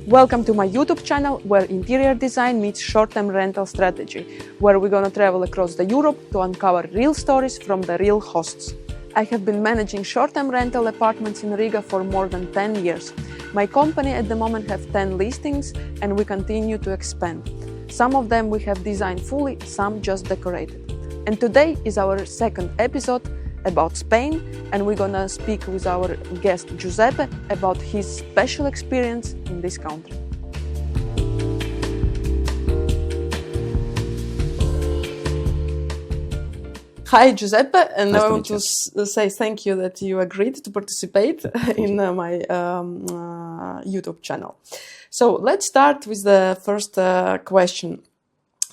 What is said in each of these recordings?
Welcome to my YouTube channel where interior design meets short-term rental strategy, where we're gonna travel across the Europe to uncover real stories from the real hosts. I have been managing short-term rental apartments in Riga for more than 10 years. My company at the moment have 10 listings and we continue to expand. Some of them we have designed fully, some just decorated. And today is our second episode about Spain, and we're gonna speak with our guest Giuseppe about his special experience in this country. Hi Giuseppe, and Nice I to want meet to say thank you that you agreed to participate in my YouTube channel. So let's start with the first question.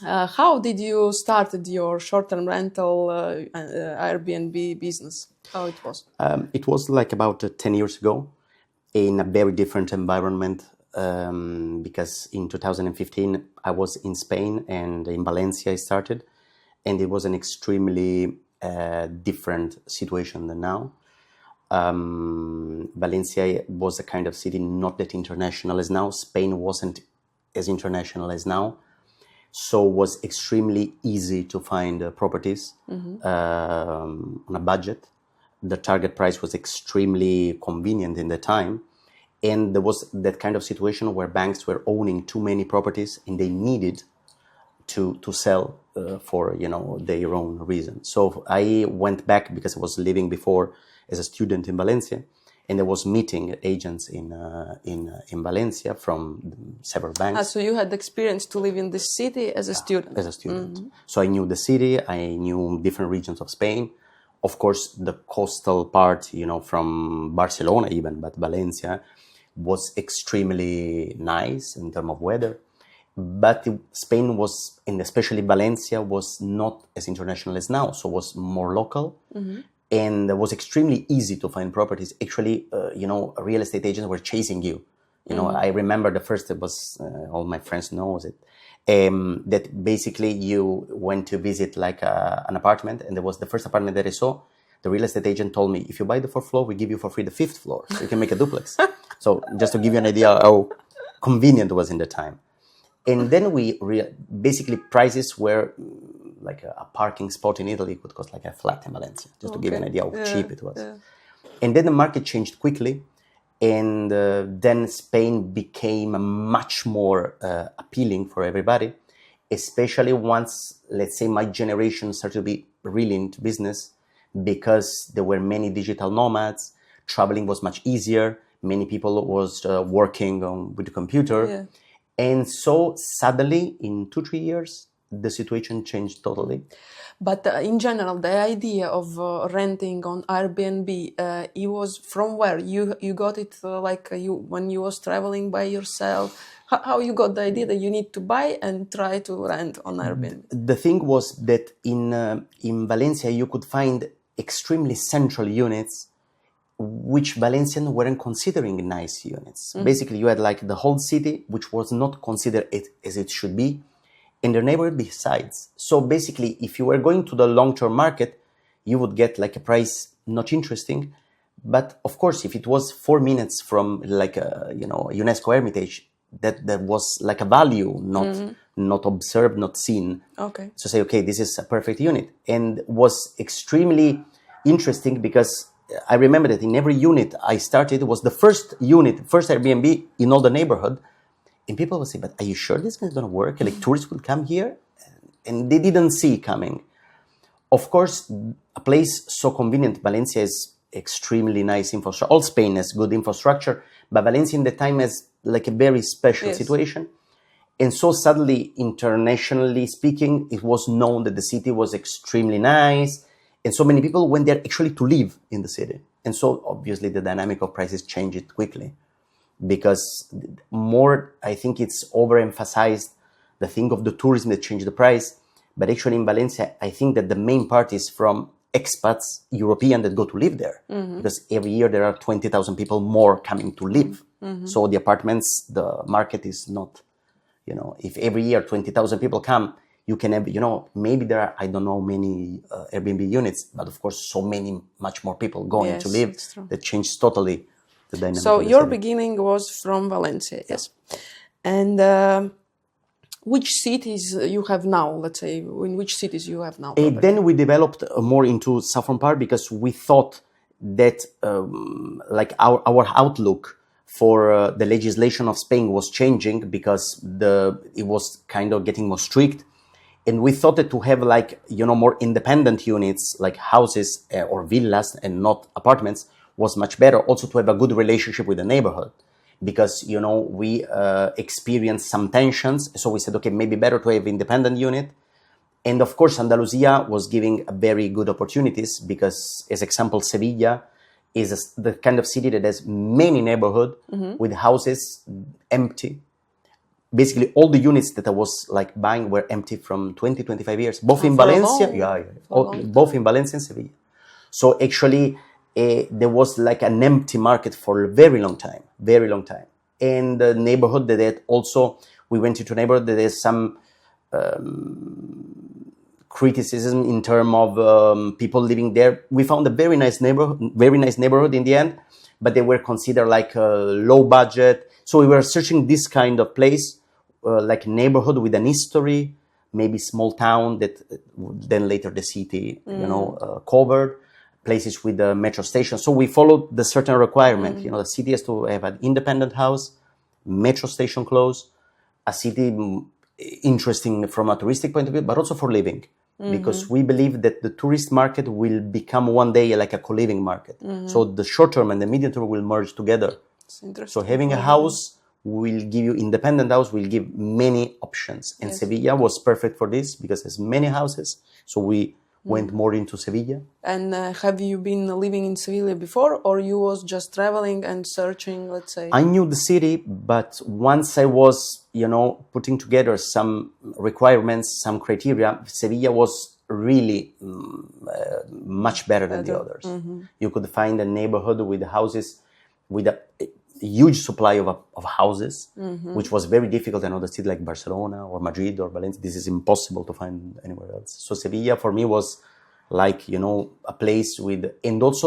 How did you started your short-term rental Airbnb business? How it was? It was like about 10 years ago in a very different environment because in 2015 I was in Spain and in Valencia I started, and it was an extremely different situation than now. Valencia was a kind of city not that international as now. Spain wasn't as international as now. So it was extremely easy to find properties on a budget. The target price was extremely convenient in the time. And there was that kind of situation where banks were owning too many properties and they needed to sell for their own reason. So I went back because I was living before as a student in Valencia. And I was meeting agents in Valencia from several banks. So you had experience to live in this city as a student? As a student. So I knew the city, I knew different regions of Spain. Of course, the coastal part, from Barcelona even, but Valencia was extremely nice in terms of weather. But Spain was, and especially Valencia, was not as international as now, so was more local. And it was extremely easy to find properties. Actually, real estate agents were chasing you. I remember the first, it was, all my friends knows it, that basically you went to visit like an apartment, and there was the first apartment that I saw. The real estate agent told me, if you buy the 4th floor, we give you for free the 5th floor. So you can make a duplex. So just to give you an idea how convenient it was in the time. And then basically prices were like a parking spot in Italy could cost like a flat in Valencia, just to give you an idea how cheap it was. Yeah. And then the market changed quickly, and then Spain became much more appealing for everybody, especially once, let's say, my generation started to be really into business because there were many digital nomads, traveling was much easier, many people was working with the computer. Yeah. And so suddenly, in 2-3 years, the situation changed totally. But in general, the idea of renting on Airbnb, it was from where? You got it when you was traveling by yourself? How you got the idea that you need to buy and try to rent on Airbnb? The thing was that in Valencia, you could find extremely central units which Valencians weren't considering nice units. Basically, you had like the whole city, which was not considered as it should be, and the neighborhood besides. So basically, if you were going to the long-term market, you would get like a price not interesting. But of course, if it was 4 minutes from like a UNESCO Hermitage, that was like a value, not observed, not seen. Okay. So say, okay, this is a perfect unit, and was extremely interesting because I remember that in every unit I started, it was the first Airbnb in all the neighborhood. And people would say, but are you sure this is going to work? Like tourists will come here? And they didn't see it coming. Of course, a place so convenient, Valencia is extremely nice infrastructure. All Spain has good infrastructure, but Valencia in the time has like a very special situation. And so suddenly, internationally speaking, it was known that the city was extremely nice. And so many people went there actually to live in the city. And so obviously the dynamic of prices changed quickly. Because more, I think it's overemphasized the thing of the tourism that changed the price. But actually in Valencia, I think that the main part is from expats, European, that go to live there. Because every year there are 20,000 people more coming to live. So the apartments, the market is not, if every year 20,000 people come, you can have, maybe there are, I don't know, many Airbnb units, but of course, so many, much more people going to live that changed totally the dynamic. So of the your city. beginning was from Valencia, yes. And which cities you have now? Let's say, in which cities you have now? Then we developed more into southern part because we thought that like our outlook for the legislation of Spain was changing because it was kind of getting more strict. And we thought that to have like, more independent units like houses or villas and not apartments was much better. Also to have a good relationship with the neighborhood because, we experienced some tensions. So we said, okay, maybe better to have independent unit. And of course, Andalusia was giving very good opportunities because, as example, Sevilla is the kind of city that has many neighborhoods with houses empty. Basically, all the units that I was like buying were empty from 20, 25 years, both in Valencia, both in Valencia and Sevilla. So actually, there was like an empty market for a very long time. And the neighborhood that also, we went into a neighborhood that has some criticism in terms of people living there. We found a very nice neighborhood in the end, but they were considered like low budget. So we were searching this kind of place, like neighborhood with an history, maybe small town that then later the city, covered, places with a metro station. So we followed the certain requirement. The city has to have an independent house, metro station close, a city interesting from a touristic point of view, but also for living. Because we believe that the tourist market will become one day like a co-living market. So the short term and the medium term will merge together. So having a house will give you independent house, will give many options. And Sevilla was perfect for this because there's many houses. So we went more into Sevilla. And have you been living in Seville before, or you was just traveling and searching, let's say? I knew the city, but once I was, putting together some requirements, some criteria, Sevilla was really much better than the others. You could find a neighborhood with houses with a huge supply of houses, which was very difficult in other cities like Barcelona or Madrid or Valencia. This is impossible to find anywhere else. So Sevilla for me was like, a place with, and also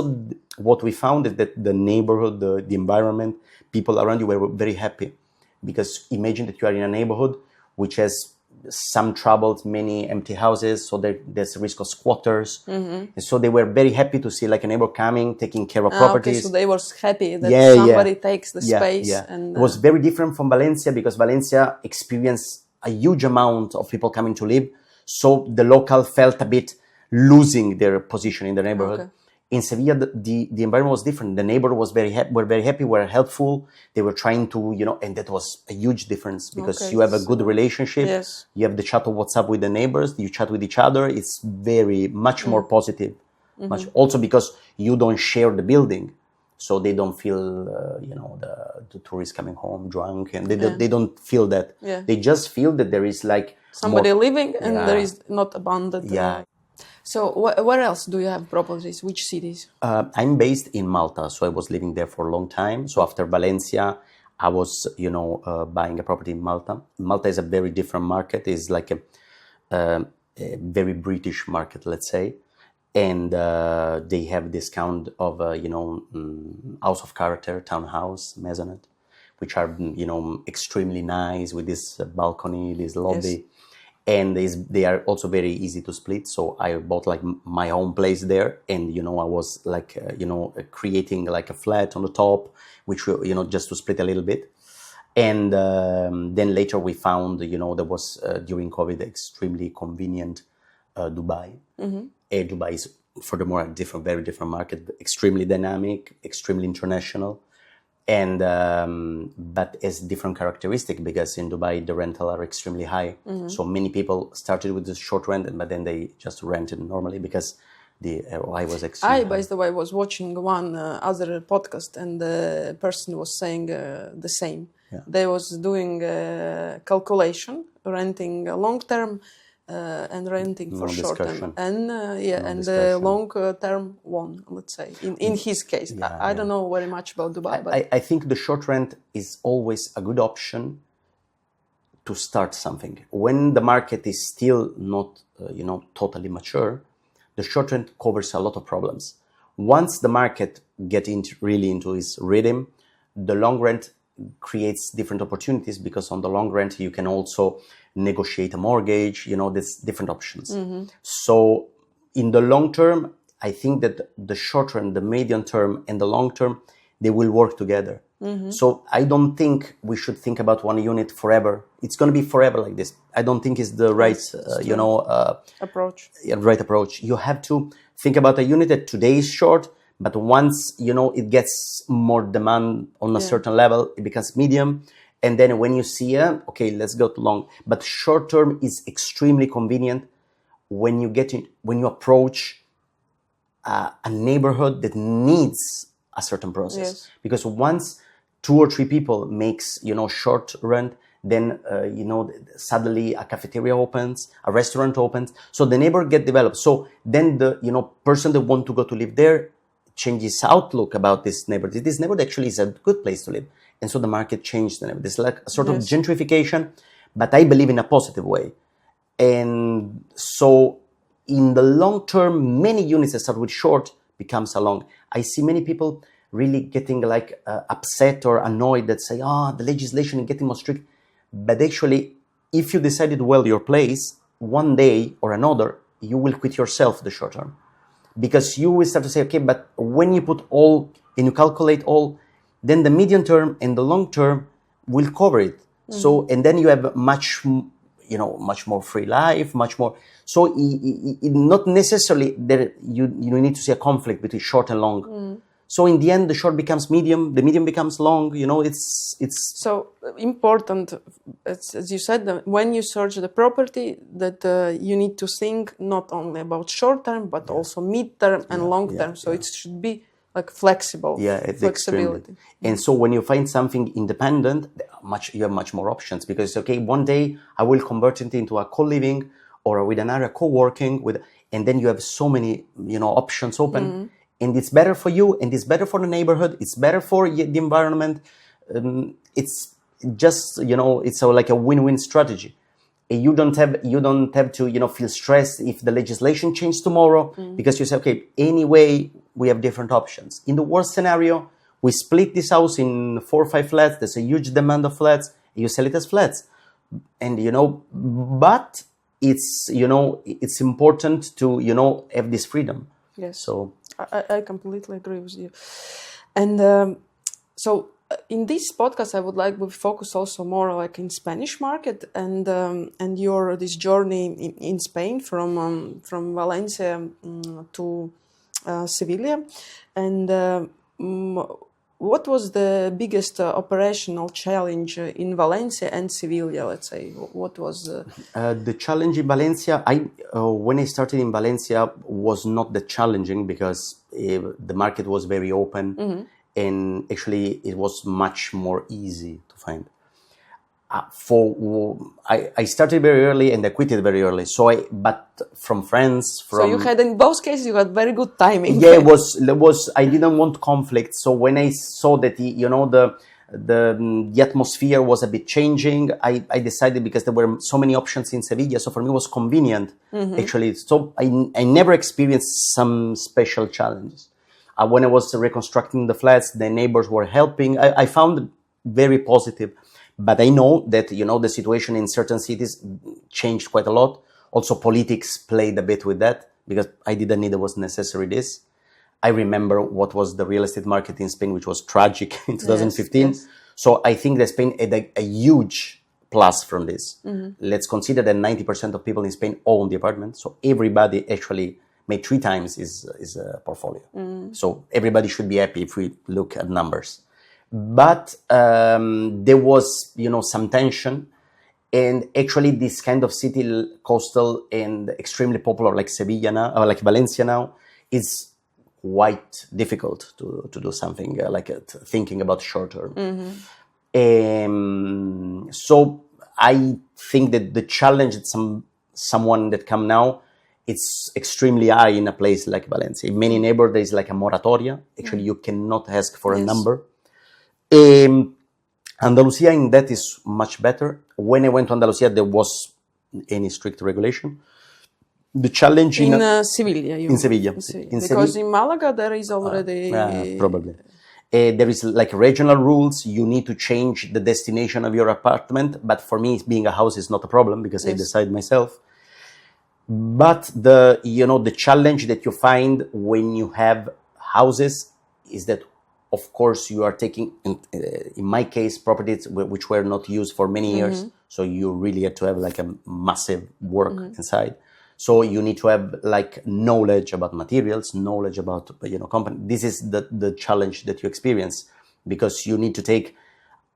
what we found is that the neighborhood, the environment, people around you were very happy. Because imagine that you are in a neighborhood which has some troubles, many empty houses, so there's a risk of squatters. And so they were very happy to see like a neighbor coming, taking care of properties. Okay, so they were happy that somebody takes the space. And it was very different from Valencia because Valencia experienced a huge amount of people coming to live. So the local felt a bit losing their position in the neighborhood. Okay. In Sevilla, the environment was different. The neighbor was were very happy, were helpful. They were trying to, and that was a huge difference because you have a good relationship. Yes. You have the chat of WhatsApp with the neighbors. You chat with each other. It's much more positive. Also because you don't share the building. So they don't feel, the tourists coming home drunk, and they don't feel that. Yeah. They just feel that there is like somebody living and there is not abandoned. Yeah. So where else do you have properties? Which cities? I'm based in Malta, so I was living there for a long time. So after Valencia, I was, buying a property in Malta. Malta is a very different market. It's like a very British market, let's say. And they have this kind of, house of character, townhouse, maisonette, which are, extremely nice with this balcony, this lobby. Yes. And they are also very easy to split. So I bought like my own place there. And, I was like, creating like a flat on the top, which, just to split a little bit. And then later we found, there was, during COVID, extremely convenient Dubai. Dubai is, furthermore, a very different market, extremely dynamic, extremely international. And but it's different characteristic because in Dubai the rental are extremely high. So many people started with the short rent, but then they just rented normally because the ROI was extremely high. By the way, was watching one other podcast, and the person was saying the same. Yeah. They was doing calculation, renting long term. And renting for short term, and the long term one, let's say, in his case. I don't know very much about Dubai, but I think the short rent is always a good option to start something. When the market is still not, totally mature, the short rent covers a lot of problems. Once the market gets really into its rhythm, the long rent creates different opportunities, because on the long rent you can also negotiate a mortgage, there's different options. So in the long term, I think that the short term, the medium term, and the long term, they will work together. So I don't think we should think about one unit forever. It's going to be forever like this. I don't think it's the right, approach. Right approach. You have to think about a unit that today is short, but once, it gets more demand on a certain level, it becomes medium. And then when you see, okay, let's go to long. But short term is extremely convenient when you approach a neighborhood that needs a certain process. Yes. Because once 2 or 3 people makes, short rent, then, suddenly a cafeteria opens, a restaurant opens. So the neighborhood get developed. So then the, person that want to go to live there changes outlook about this neighborhood. This neighborhood actually is a good place to live. And so the market changed the neighborhood. It's like a sort of gentrification, but I believe in a positive way. And so in the long term, many units that start with short becomes a long. I see many people really getting upset or annoyed that say, the legislation is getting more strict. But actually, if you decided well your place, one day or another, you will quit yourself the short term. Because you will start to say, okay, but when you put all and you calculate all, then the medium term and the long term will cover it. So, and then you have much more free life, much more. So not necessarily that you need to see a conflict between short and long. So in the end, the short becomes medium, the medium becomes long. It's so important, as you said, that when you search the property, that you need to think not only about short term but also mid term and long term. So it should be like flexible. Yeah, it's flexibility. Extremely. And so when you find something independent, you have much more options, because okay, one day I will convert it into a co-living or with an area co-working and then you have so many options open. And it's better for you, and it's better for the neighborhood. It's better for the environment. It's just it's like a win-win strategy. You don't have to feel stressed if the legislation changes tomorrow, because you say, okay, anyway we have different options. In the worst scenario, we split this house in 4 or 5 flats. There's a huge demand of flats. You sell it as flats, and but it's it's important to have this freedom. Yes. So. I completely agree with you. And so in this podcast, I would like to focus also more like in Spanish market and your this journey in Spain from Valencia to Seville. And what was the biggest operational challenge in Valencia and Seville, let's say? What was the challenge in Valencia? When I started in Valencia was not that challenging, because the market was very open, and actually it was much more easy to find. I started very early and I quitted very early. But from friends, so you had, in both cases, you had very good timing. Yeah, it was. I didn't want conflict. So when I saw that the atmosphere was a bit changing, I decided, because there were so many options in Sevilla. So for me, it was convenient actually. So I never experienced some special challenges. When I was reconstructing the flats, the neighbors were helping. I found it very positive. But I know that, the situation in certain cities changed quite a lot. Also, politics played a bit with that, because I didn't need it was necessary this. I remember what was the real estate market in Spain, which was tragic in 2015. Yes. So I think that Spain had a huge plus from this. Let's consider that 90% of people in Spain own the apartment. So everybody actually made 3 times his portfolio. So everybody should be happy if we look at numbers. But there was, some tension, and actually this kind of city, coastal and extremely popular, like Sevilla now, or like Valencia now, is quite difficult to do something thinking about short term. So I think that the challenge that someone that come now, it's extremely high in a place like Valencia. In many neighborhoods, there is like a moratoria. Actually, you cannot ask for a number. Andalusia in that is much better. When I went to Andalusia, there was any strict regulation. The challenge in Sevilla, in Sevilla, because in Malaga there is already probably. There is like regional rules. You need to change the destination of your apartment. But for me, being a house is not a problem because I decide myself. But the challenge that you find when you have houses is that, of course, you are taking, in my case, properties which were not used for many years. So you really had to have like a massive work inside. So you need to have like knowledge about materials, knowledge about, company. This is the challenge that you experience, because you need to take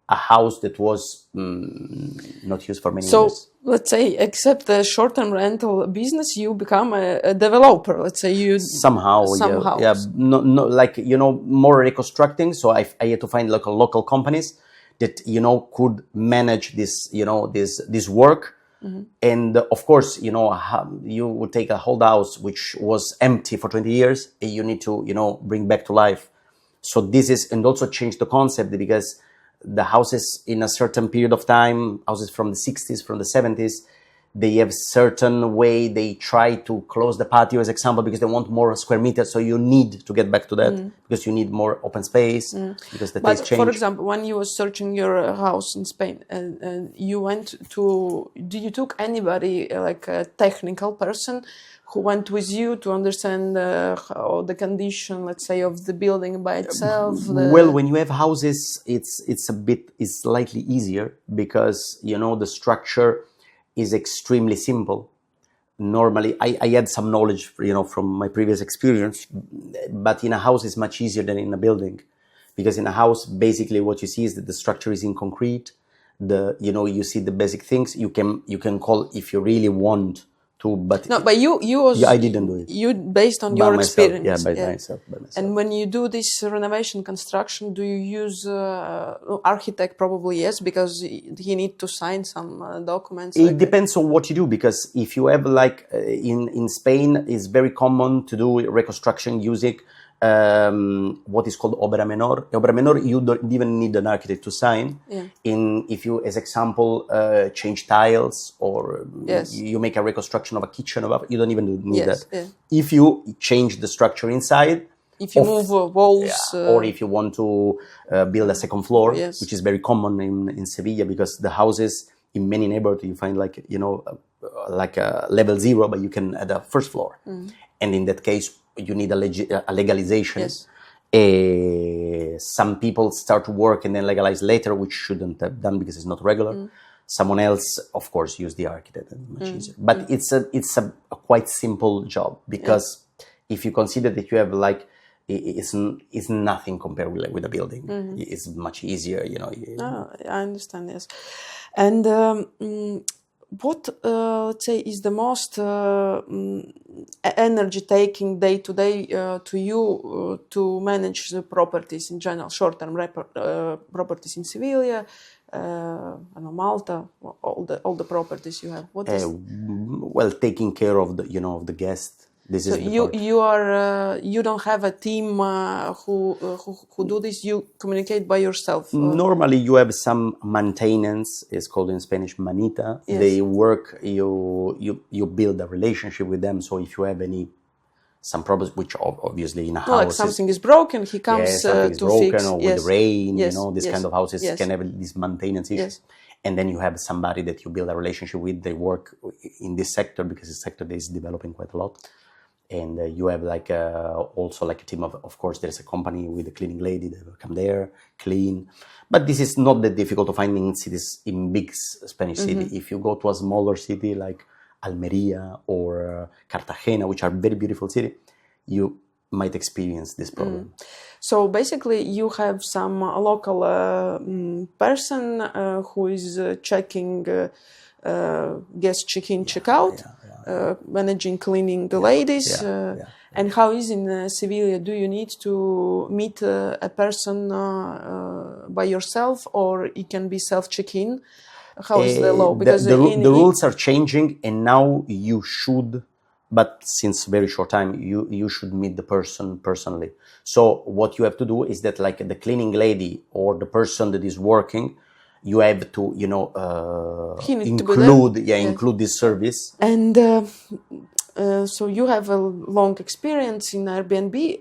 a house that was not used for many years. So let's say, except the short-term rental business, you become a developer. Let's say you somehow. No, like more reconstructing. So I had to find local companies that could manage this this work. And of course, you would take a whole house which was empty for 20 years, and you need to bring back to life. So this is, and also change the concept, because the houses in a certain period of time, houses from the 60s, from the 70s, they have certain way they try to close the patio, as example, because they want more square meters. So you need to get back to that because you need more open space, because the taste change. For example, when you were searching your house in Spain, and you went to, did you took anybody, like a technical person, who went with you to understand how the condition, let's say, of the building by itself? Well, when you have houses, it's slightly easier, because the structure is extremely simple. Normally, I had some knowledge, from my previous experience, but in a house it's much easier than in a building, because in a house, basically what you see is that the structure is in concrete. You see the basic things. You can call if you really want to, but no, but you I didn't do it. You based on your experience. Yeah, by myself. And when you do this renovation construction, do you use architect? Probably yes, because he need to sign some documents. It depends on what you do, because if you have like in Spain, it's very common to do reconstruction using what is called obra menor. Obra menor, you don't even need an architect to sign. If you, as example, change tiles, or you make a reconstruction of a kitchen, you don't even need that. If you change the structure inside, if you move walls, or if you want to build a second floor, which is very common in Seville, because the houses in many neighborhoods you find like like a level 0, but you can add a first floor, and in that case you need a legalization. Some people start to work and then legalize later, which shouldn't have done because it's not regular. Someone else, of course, use the architect, and much easier. But it's a quite simple job, because if you consider that you have like, it's nothing compared with a building. It's much easier, I understand, yes. And what, let's say, is the most energy-taking day-to-day to you to manage the properties in general, short-term properties in Seville, Malta, all the properties you have? What is? Well, taking care of the guest. This so is you don't have a team who do this. You communicate by yourself. Normally, you have some maintenance. It's called in Spanish manita. They work. You build a relationship with them. So if you have some problems, which obviously in a house, like something is broken, he comes to fix. Or with rain, this kind of houses can have these maintenance issues. And then you have somebody that you build a relationship with. They work in this sector, because it's a sector that is developing quite a lot. And you have like also like a team of course, there's a company with a cleaning lady that will come there, clean. But this is not that difficult to find in cities, in big Spanish city. If you go to a smaller city like Almeria or Cartagena, which are very beautiful city, you might experience this problem. So basically, you have some local person who is checking guest check-in, check-out. Managing, cleaning the ladies. And how is in Seville? Do you need to meet a person by yourself, or it can be self-check-in? How is the law? Because the rules are changing, and now you should, but since very short time, you should meet the person personally. So what you have to do is that, like the cleaning lady or the person that is working, you have to, include this service. And so you have a long experience in Airbnb.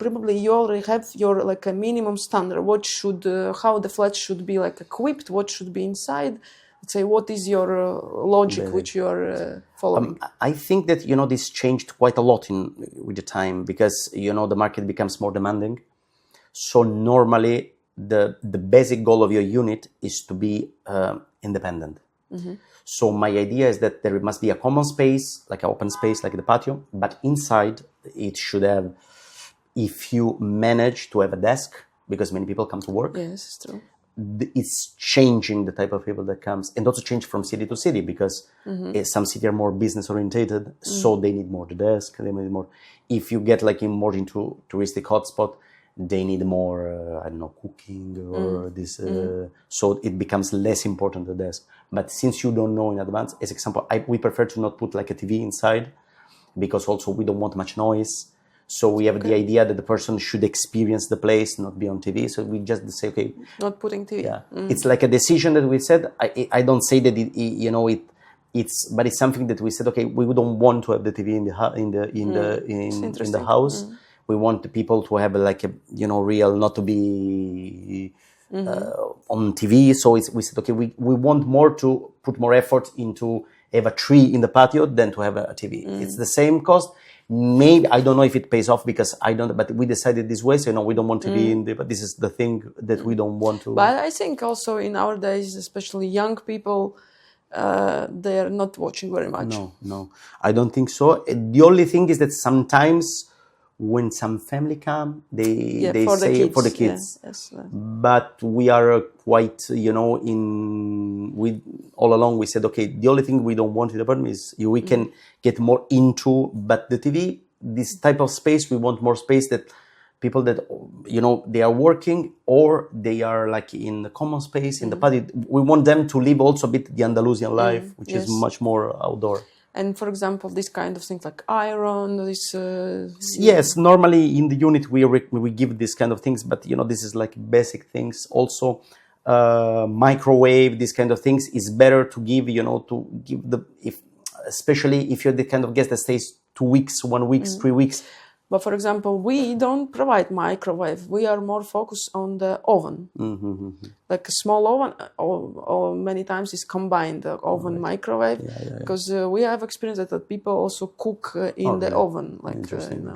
probably you already have your like a minimum standard. What should, how the flat should be like equipped? What should be inside? Let's say, what is your logic which you are following? I think that, this changed quite a lot with the time because, the market becomes more demanding. So normally the basic goal of your unit is to be independent. So my idea is that there must be a common space, like an open space, like the patio, but inside it should have, if you manage to have a desk, because many people come to work. Yes, it's true. It's changing the type of people that comes, and also change from city to city because some cities are more business orientated, so they need more the desk. They need more. If you get like more into touristic hotspot, they need more, cooking or this. So it becomes less important the desk. But since you don't know in advance, as example, we prefer to not put like a TV inside because also we don't want much noise. So we have the idea that the person should experience the place, not be on TV. So we just say, okay, not putting TV. Yeah, it's like a decision that we said. I don't say that it's, but it's something that we said. Okay, we don't want to have the TV in the house. We want the people to have like a real, not to be on TV. So we said, okay, we want more to put more effort into have a tree in the patio than to have a TV. It's the same cost. Maybe, I don't know if it pays off because I don't, but we decided this way. So, we don't want to be in the, but this is the thing that we don't want to. But I think also in our days, especially young people, they are not watching very much. No, I don't think so. The only thing is that sometimes when some family come, they say for the kids. Yes. But we are quite, all along we said, okay, the only thing we don't want in the apartment is we can get more into, but the TV, this type of space, we want more space that people that, they are working or they are like in the common space, in the patio. We want them to live also a bit the Andalusian life, which is much more outdoor. And for example, this kind of things like iron, this... Yes, normally in the unit we give this kind of things, but this is like basic things. Also, microwave, this kind of things is better to give, especially if you're the kind of guest that stays 2 weeks, 1 week, 3 weeks. But for example, we don't provide microwave. We are more focused on the oven. Like a small oven, or many times is combined, the oven microwave. Because we have experienced that people also cook in the oven. Like, interesting.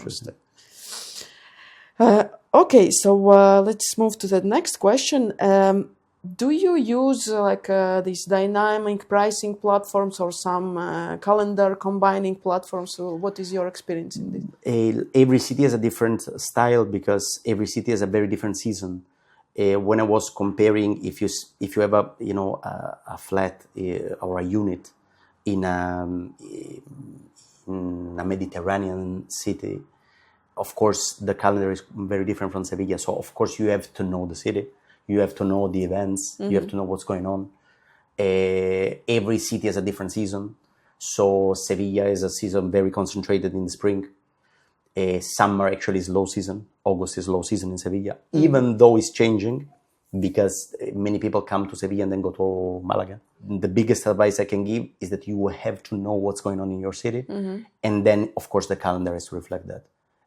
Okay, so let's move to the next question. Do you use these dynamic pricing platforms or some calendar combining platforms? So what is your experience in this? Every city has a different style because every city has a very different season. When I was comparing, if you have a flat or a unit in a Mediterranean city, of course the calendar is very different from Sevilla. So of course you have to know the city. You have to know the events. You have to know what's going on. Every city has a different season. So Sevilla is a season very concentrated in the spring. Summer actually is low season. August is low season in Sevilla, even though it's changing because many people come to Sevilla and then go to Malaga. The biggest advice I can give is that you have to know what's going on in your city. And then, of course, the calendar has to reflect that.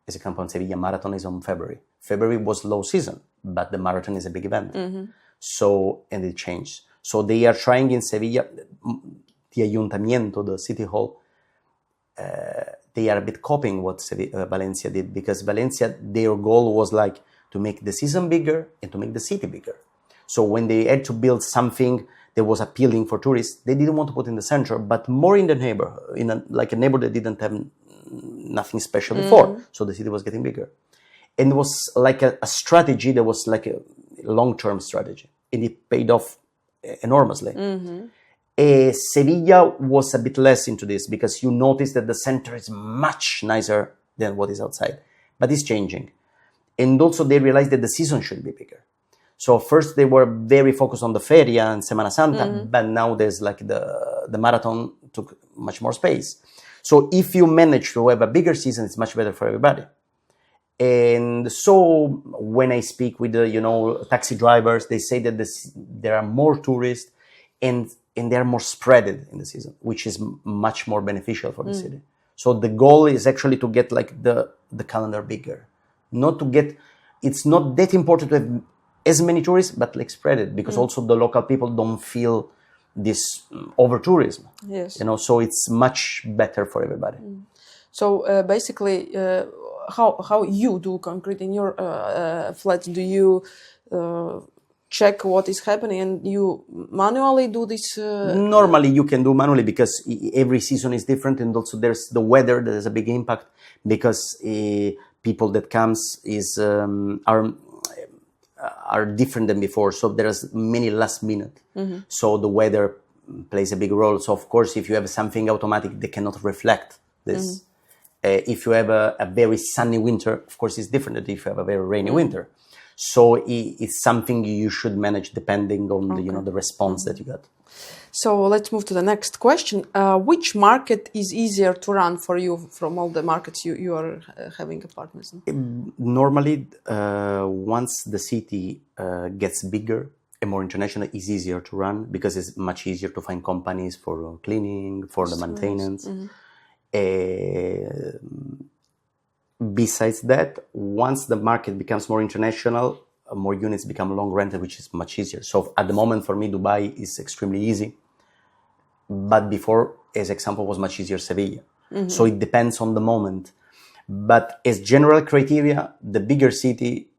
As a example, Sevilla Marathon is on February. February was low season, but the marathon is a big event. So, and it changed. So they are trying in Sevilla, the Ayuntamiento, the city hall, they are a bit copying what Valencia did because Valencia, their goal was like to make the season bigger and to make the city bigger. So when they had to build something that was appealing for tourists, they didn't want to put in the center, but more in the neighborhood, in a neighborhood that didn't have nothing special before. So the city was getting bigger. And it was like a strategy that was like a long-term strategy. And it paid off enormously. Sevilla was a bit less into this because you notice that the center is much nicer than what is outside. But it's changing. And also they realized that the season should be bigger. So first they were very focused on the Feria and Semana Santa, but now there's like the marathon took much more space. So if you manage to have a bigger season, it's much better for everybody. And so when I speak with the, taxi drivers, they say that there are more tourists and they are more spread in the season, which is much more beneficial for the city. So the goal is actually to get like the calendar bigger not to get. It's not that important to have as many tourists, but like spread it, because also the local people don't feel this over tourism. Yes. So it's much better for everybody. So basically, how you do concrete in your flats? Do you check what is happening and you manually do this? Normally you can do manually, because every season is different, and also there's the weather that has a big impact, because people that comes are different than before, so there's many last minute. So the weather plays a big role. So of course, if you have something automatic, they cannot reflect this. If you have a very sunny winter, of course it's different than if you have a very rainy winter. So it's something you should manage depending on the response that you got. So let's move to the next question. Which market is easier to run for you from all the markets you are having apartments in? Normally, once the city gets bigger and more international, it's easier to run, because it's much easier to find companies for cleaning, for the maintenance. Besides that, once the market becomes more international, more units become long rented, which is much easier. So at the moment, for me, Dubai is extremely easy. But before, as example, was much easier Seville. So it depends on the moment. But as general criteria, the bigger city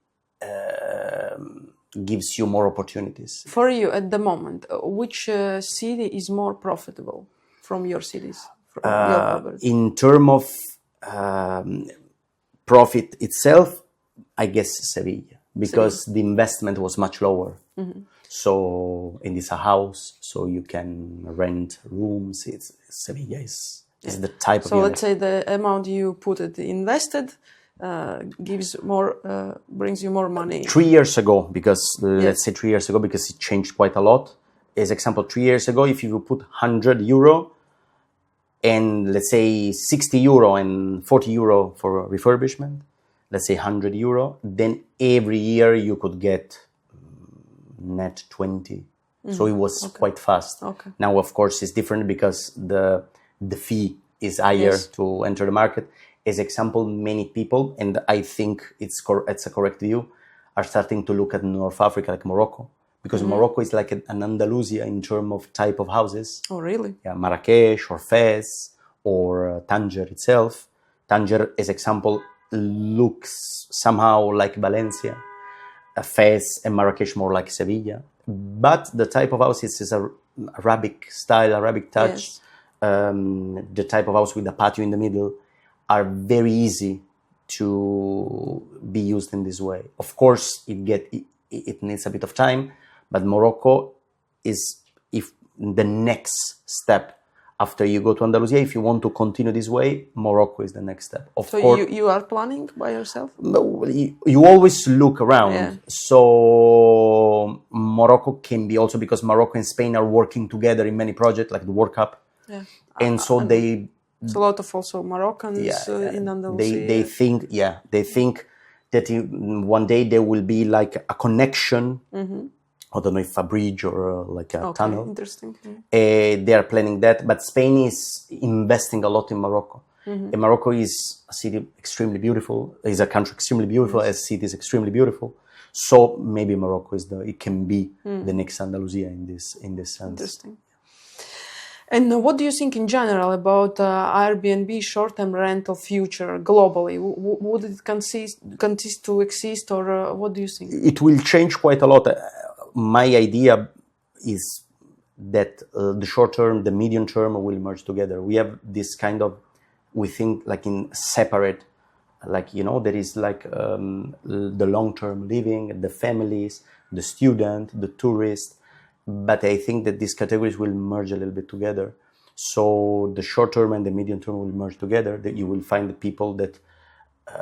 gives you more opportunities. For you at the moment, which city is more profitable from your cities? In terms of profit itself, I guess Seville, because the investment was much lower. So, and it's a house, so you can rent rooms. Sevilla is the type of. So let's say the amount you put it invested brings you more money. 3 years ago, because let's say 3 years ago, because it changed quite a lot. As example, 3 years ago, if you put €100 and let's say €60 and €40 for refurbishment, let's say €100, then every year you could get net 20. So it was quite fast. Now, of course, it's different, because the fee is higher to enter the market. As example, many people, and I think it's a correct view, are starting to look at North Africa, like Morocco, because Morocco is like an Andalusia in terms of type of houses. Oh, really? Yeah, Marrakesh or Fez or Tanger itself. Tanger, as example, looks somehow like Valencia. Fez and Marrakesh more like Sevilla. But the type of house is a Arabic style, Arabic touch. The type of house with a patio in the middle are very easy to be used in this way. Of course, it needs a bit of time, but Morocco is the next step. After you go to Andalusia, if you want to continue this way, Morocco is the next step. Of course, you are planning by yourself? No, you always look around. Yeah. So Morocco can be also, because Morocco and Spain are working together in many projects, like the World Cup. Yeah. And so it's a lot of also Moroccans in Andalusia. They think that one day there will be like a connection. I don't know if a bridge or like a tunnel. Interesting. They are planning that, but Spain is investing a lot in Morocco. And Morocco is a city extremely beautiful. Is a country extremely beautiful. As a city is extremely beautiful. So maybe Morocco it can be the next Andalusia in this sense. Interesting. And what do you think in general about Airbnb short-term rental future globally? Would it continue to exist, or what do you think? It will change quite a lot. My idea is that the short term, the medium term will merge together. We have this kind of, we think like in separate, like, there is like the long-term living, the families, the student, the tourist. But I think that these categories will merge a little bit together. So the short term and the medium term will merge together. That you will find the people that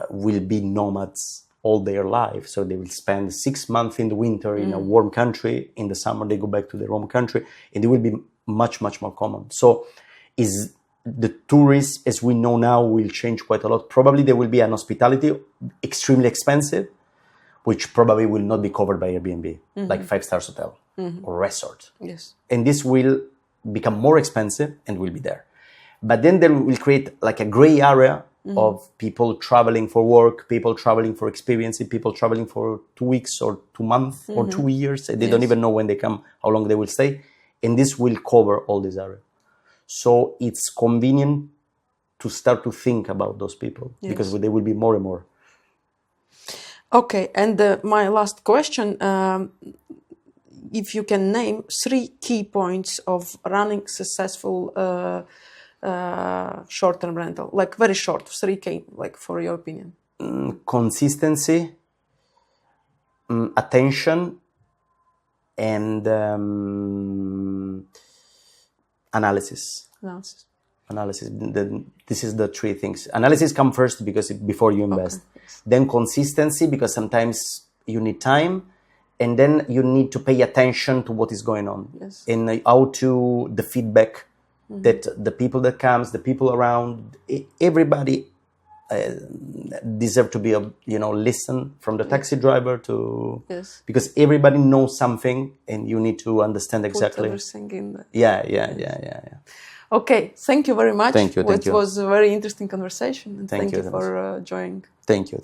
will be nomads all their life. So they will spend 6 months in the winter in a warm country. In the summer, they go back to their home country, and it will be much, much more common. So the tourists, as we know now, will change quite a lot. Probably there will be an hospitality extremely expensive, which probably will not be covered by Airbnb, like 5-star hotel or resort. Yes. And this will become more expensive and will be there. But then they will create like a gray area of people traveling for work, people traveling for experience, people traveling for 2 weeks or 2 months or 2 years. They don't even know when they come, how long they will stay. And this will cover all this area. So it's convenient to start to think about those people because there will be more and more. Okay, and my last question, if you can name 3 key points of running successful short-term rental, like very short, 3 key, like for your opinion. Consistency, attention, and analysis. This is the 3 things. Analysis come first because before you invest. Okay. Yes. Then consistency, because sometimes you need time, and then you need to pay attention to what is going on, and how to the feedback that the people that comes, the people around, everybody deserve to be listen, from the taxi driver to because everybody knows something, and you need to understand exactly. Put everything in there. Yeah. Okay, thank you very much. Thank you. It was a very interesting conversation, and thank you for joining. Thank you.